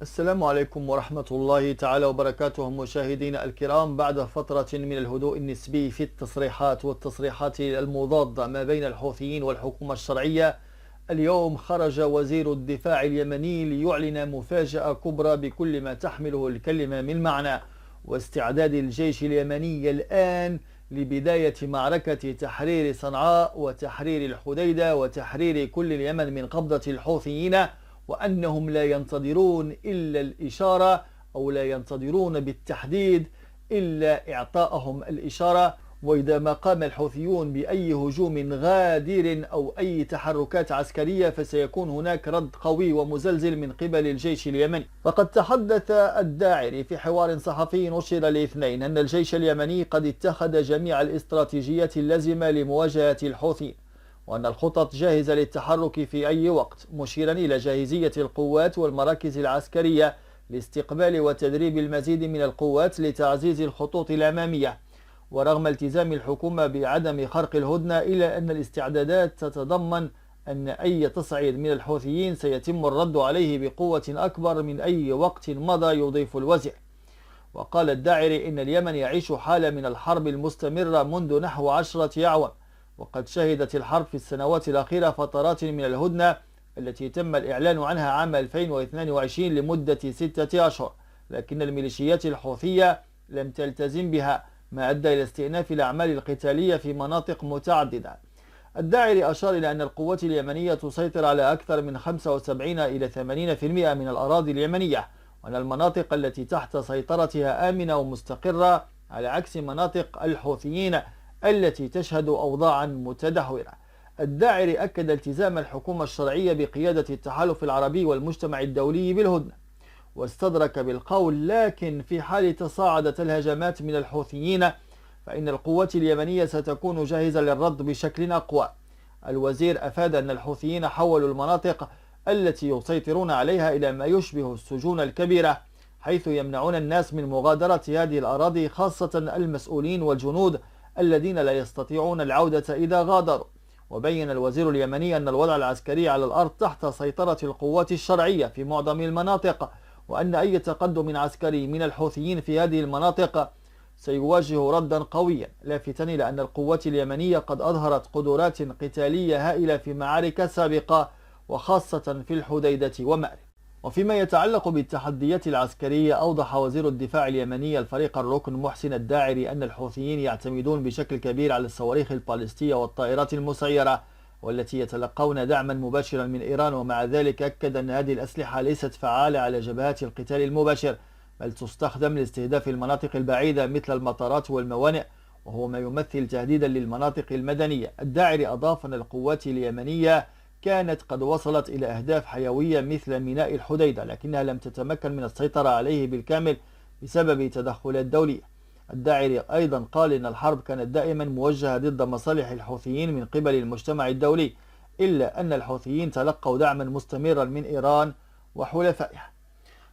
السلام عليكم ورحمة الله تعالى وبركاته مشاهدينا الكرام. بعد فترة من الهدوء النسبي في التصريحات والتصريحات المضادة ما بين الحوثيين والحكومة الشرعية، اليوم خرج وزير الدفاع اليمني ليعلن مفاجأة كبرى بكل ما تحمله الكلمة من معنى، واستعداد الجيش اليمني الآن لبداية معركة تحرير صنعاء وتحرير الحديدة وتحرير كل اليمن من قبضة الحوثيين، وأنهم لا ينتظرون إلا الإشارة أو لا ينتظرون بالتحديد إلا إعطائهم الإشارة. وإذا ما قام الحوثيون بأي هجوم غادر أو أي تحركات عسكرية فسيكون هناك رد قوي ومزلزل من قبل الجيش اليمني. فقد تحدث الداعري في حوار صحفي نشر الاثنين أن الجيش اليمني قد اتخذ جميع الاستراتيجيات اللازمة لمواجهة الحوثيين، وأن الخطط جاهزة للتحرك في أي وقت، مشيرا إلى جاهزية القوات والمراكز العسكرية لاستقبال وتدريب المزيد من القوات لتعزيز الخطوط الأمامية. ورغم التزام الحكومة بعدم خرق الهدنة، إلا أن الاستعدادات تتضمن أن أي تصعيد من الحوثيين سيتم الرد عليه بقوة أكبر من أي وقت مضى، يضيف الوزير. وقال الداعري إن اليمن يعيش حالة من الحرب المستمرة منذ نحو 10 أعوام، وقد شهدت الحرب في السنوات الأخيرة فترات من الهدنة التي تم الإعلان عنها عام 2022 لمدة 6 أشهر، لكن الميليشيات الحوثية لم تلتزم بها، ما أدى إلى استئناف الأعمال القتالية في مناطق متعددة. الداعري أشار إلى أن القوات اليمنية تسيطر على أكثر من 75 إلى 80% من الأراضي اليمنية، وأن المناطق التي تحت سيطرتها آمنة ومستقرة، على عكس مناطق الحوثيين التي تشهد أوضاعا متدهورة. الداعري أكد التزام الحكومة الشرعية بقيادة التحالف العربي والمجتمع الدولي بالهدنة، واستدرك بالقول: لكن في حال تصاعدت الهجمات من الحوثيين فإن القوات اليمنية ستكون جاهزة للرد بشكل أقوى. الوزير أفاد أن الحوثيين حولوا المناطق التي يسيطرون عليها إلى ما يشبه السجون الكبيرة، حيث يمنعون الناس من مغادرة هذه الأراضي، خاصة المسؤولين والجنود الذين لا يستطيعون العودة إذا غادروا. وبين الوزير اليمني أن الوضع العسكري على الأرض تحت سيطرة القوات الشرعية في معظم المناطق، وأن أي تقدم عسكري من الحوثيين في هذه المناطق سيواجه ردا قويا، لافتا إلى أن القوات اليمنية قد أظهرت قدرات قتالية هائلة في معارك سابقة، وخاصة في الحديدة ومأرب. وفيما يتعلق بالتحديات العسكرية، أوضح وزير الدفاع اليمني الفريق الركن محسن الداعري أن الحوثيين يعتمدون بشكل كبير على الصواريخ البالستية والطائرات المسيرة، والتي يتلقون دعما مباشرا من إيران، ومع ذلك أكد أن هذه الأسلحة ليست فعالة على جبهات القتال المباشر، بل تستخدم لاستهداف المناطق البعيدة مثل المطارات والموانئ، وهو ما يمثل تهديدا للمناطق المدنية. الداعري أضاف أن القوات اليمنية كانت قد وصلت إلى أهداف حيوية مثل ميناء الحديدة، لكنها لم تتمكن من السيطرة عليه بالكامل بسبب تدخلات دولية. الداعري أيضا قال إن الحرب كانت دائما موجهة ضد مصالح الحوثيين من قبل المجتمع الدولي، إلا أن الحوثيين تلقوا دعما مستمرا من إيران وحلفائها.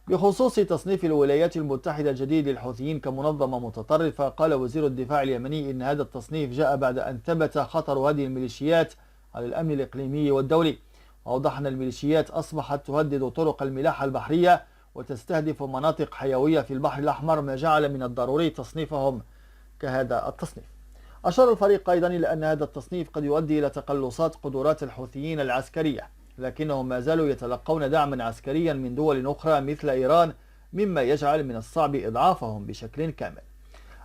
بخصوص تصنيف الولايات المتحدة الجديد للحوثيين كمنظمة متطرفة، قال وزير الدفاع اليمني إن هذا التصنيف جاء بعد أن ثبت خطر هذه الميليشيات على الأمن الإقليمي والدولي. وأوضح أن الميليشيات أصبحت تهدد طرق الملاحة البحرية وتستهدف مناطق حيوية في البحر الأحمر، ما جعل من الضروري تصنيفهم كهذا التصنيف. أشار الفريق أيضا إلى أن هذا التصنيف قد يؤدي إلى تقلصات قدرات الحوثيين العسكرية، لكنهم ما زالوا يتلقون دعما عسكريا من دول أخرى مثل إيران، مما يجعل من الصعب إضعافهم بشكل كامل.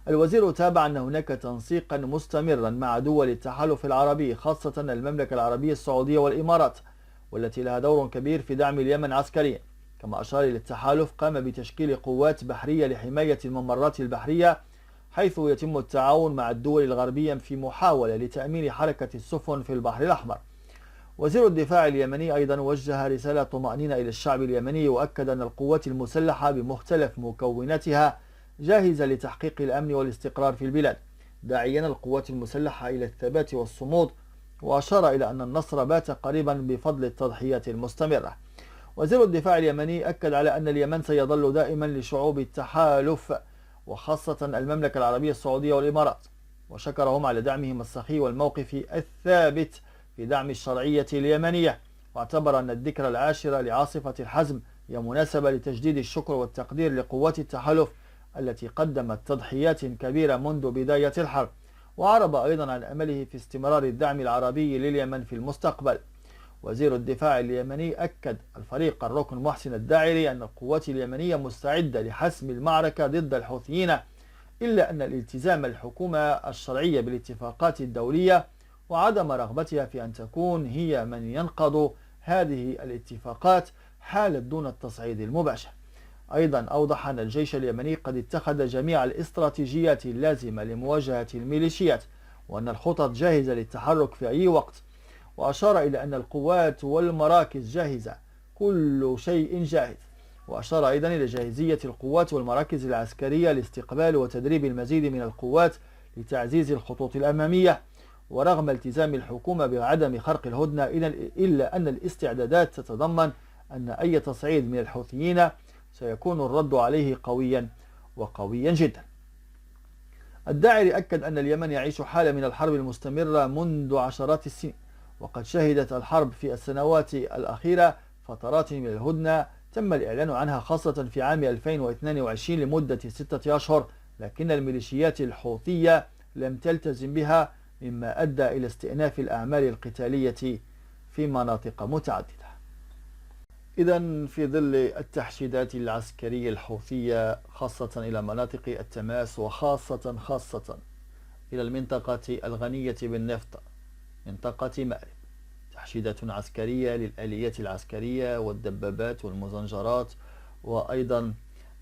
الوزير تابع أن هناك تنسيقا مستمرا مع دول التحالف العربي، خاصة المملكة العربية السعودية والإمارات، والتي لها دور كبير في دعم اليمن عسكريا. كما أشار إلى التحالف قام بتشكيل قوات بحرية لحماية الممرات البحرية، حيث يتم التعاون مع الدول الغربية في محاولة لتأمين حركة السفن في البحر الأحمر. وزير الدفاع اليمني أيضا وجه رسالة طمأنينة إلى الشعب اليمني، وأكد أن القوات المسلحة بمختلف مكوناتها جاهزة لتحقيق الأمن والاستقرار في البلاد، داعيا القوات المسلحة إلى الثبات والصمود، وأشار إلى أن النصر بات قريبا بفضل التضحيات المستمرة. وزير الدفاع اليمني أكد على أن اليمن سيظل دائما لشعوب التحالف، وخاصة المملكة العربية السعودية والإمارات، وشكرهم على دعمهم السخي والموقف الثابت في دعم الشرعية اليمنية، واعتبر أن الذكرى العاشرة لعاصفة الحزم هي مناسبة لتجديد الشكر والتقدير لقوات التحالف التي قدمت تضحيات كبيرة منذ بداية الحرب، وعرب أيضا عن أمله في استمرار الدعم العربي لليمن في المستقبل. وزير الدفاع اليمني أكد الفريق الركن محسن الداعري أن القوات اليمنية مستعدة لحسم المعركة ضد الحوثيين، إلا أن الالتزام الحكومة الشرعية بالاتفاقات الدولية وعدم رغبتها في أن تكون هي من ينقض هذه الاتفاقات حالت دون التصعيد المباشر. أيضا أوضح أن الجيش اليمني قد اتخذ جميع الاستراتيجيات اللازمة لمواجهة الميليشيات، وأن الخطط جاهزة للتحرك في أي وقت. وأشار إلى أن القوات والمراكز جاهزة، كل شيء جاهز. وأشار أيضا إلى جاهزية القوات والمراكز العسكرية لاستقبال وتدريب المزيد من القوات لتعزيز الخطوط الأمامية. ورغم التزام الحكومة بعدم خرق الهدنة إلا أن الاستعدادات تتضمن أن أي تصعيد من الحوثيين سيكون الرد عليه قويا جدا. الداعري أكد أن اليمن يعيش حالة من الحرب المستمرة منذ عشرات السنين، وقد شهدت الحرب في السنوات الأخيرة فترات من الهدنة تم الإعلان عنها خاصة في عام 2022 لمدة 6 أشهر، لكن الميليشيات الحوثية لم تلتزم بها، مما أدى إلى استئناف الأعمال القتالية في مناطق متعددة. إذا في ظل التحشيدات العسكرية الحوثية خاصة إلى مناطق التماس وخاصة إلى المنطقة الغنية بالنفط منطقة مأرب، تحشيدات عسكرية للآليات العسكرية والدبابات والمزنجرات وأيضا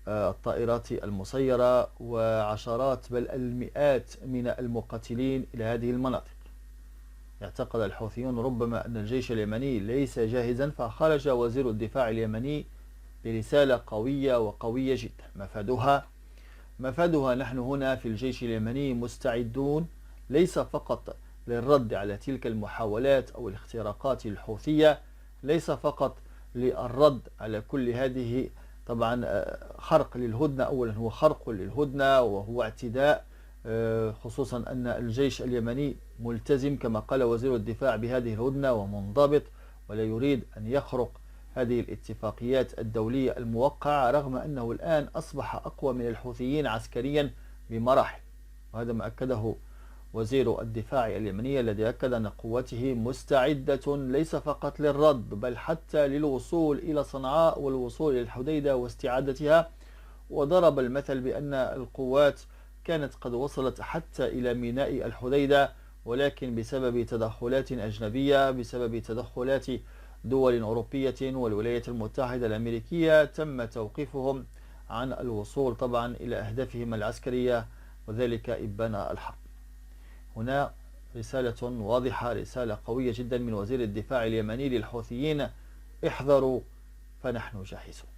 الطائرات المسيرة وعشرات بل المئات من المقاتلين إلى هذه المناطق. اعتقد الحوثيون ربما أن الجيش اليمني ليس جاهزا، فخرج وزير الدفاع اليمني برسالة قوية جدا. مفادها نحن هنا في الجيش اليمني مستعدون ليس فقط للرد على تلك المحاولات أو الاختراقات الحوثية، ليس فقط للرد على كل هذه طبعا خرق للهدنة. أولا هو خرق للهدنة وهو اعتداء، خصوصا أن الجيش اليمني ملتزم كما قال وزير الدفاع بهذه الهدنة ومنضبط ولا يريد أن يخرق هذه الاتفاقيات الدولية الموقعة، رغم أنه الآن أصبح أقوى من الحوثيين عسكريا بمراحل. وهذا ما أكده وزير الدفاع اليمني الذي أكد أن قوته مستعدة ليس فقط للرد بل حتى للوصول إلى صنعاء والوصول إلى الحديدة واستعادتها. وضرب المثل بأن القوات كانت قد وصلت حتى إلى ميناء الحديدة، ولكن بسبب تدخلات أجنبية، بسبب تدخلات دول أوروبية والولايات المتحدة الأمريكية، تم توقيفهم عن الوصول طبعا إلى أهدافهم العسكرية، وذلك إبان الحرب. هنا رسالة واضحة، رسالة قوية جدا من وزير الدفاع اليمني للحوثيين: احذروا فنحن جاهزون.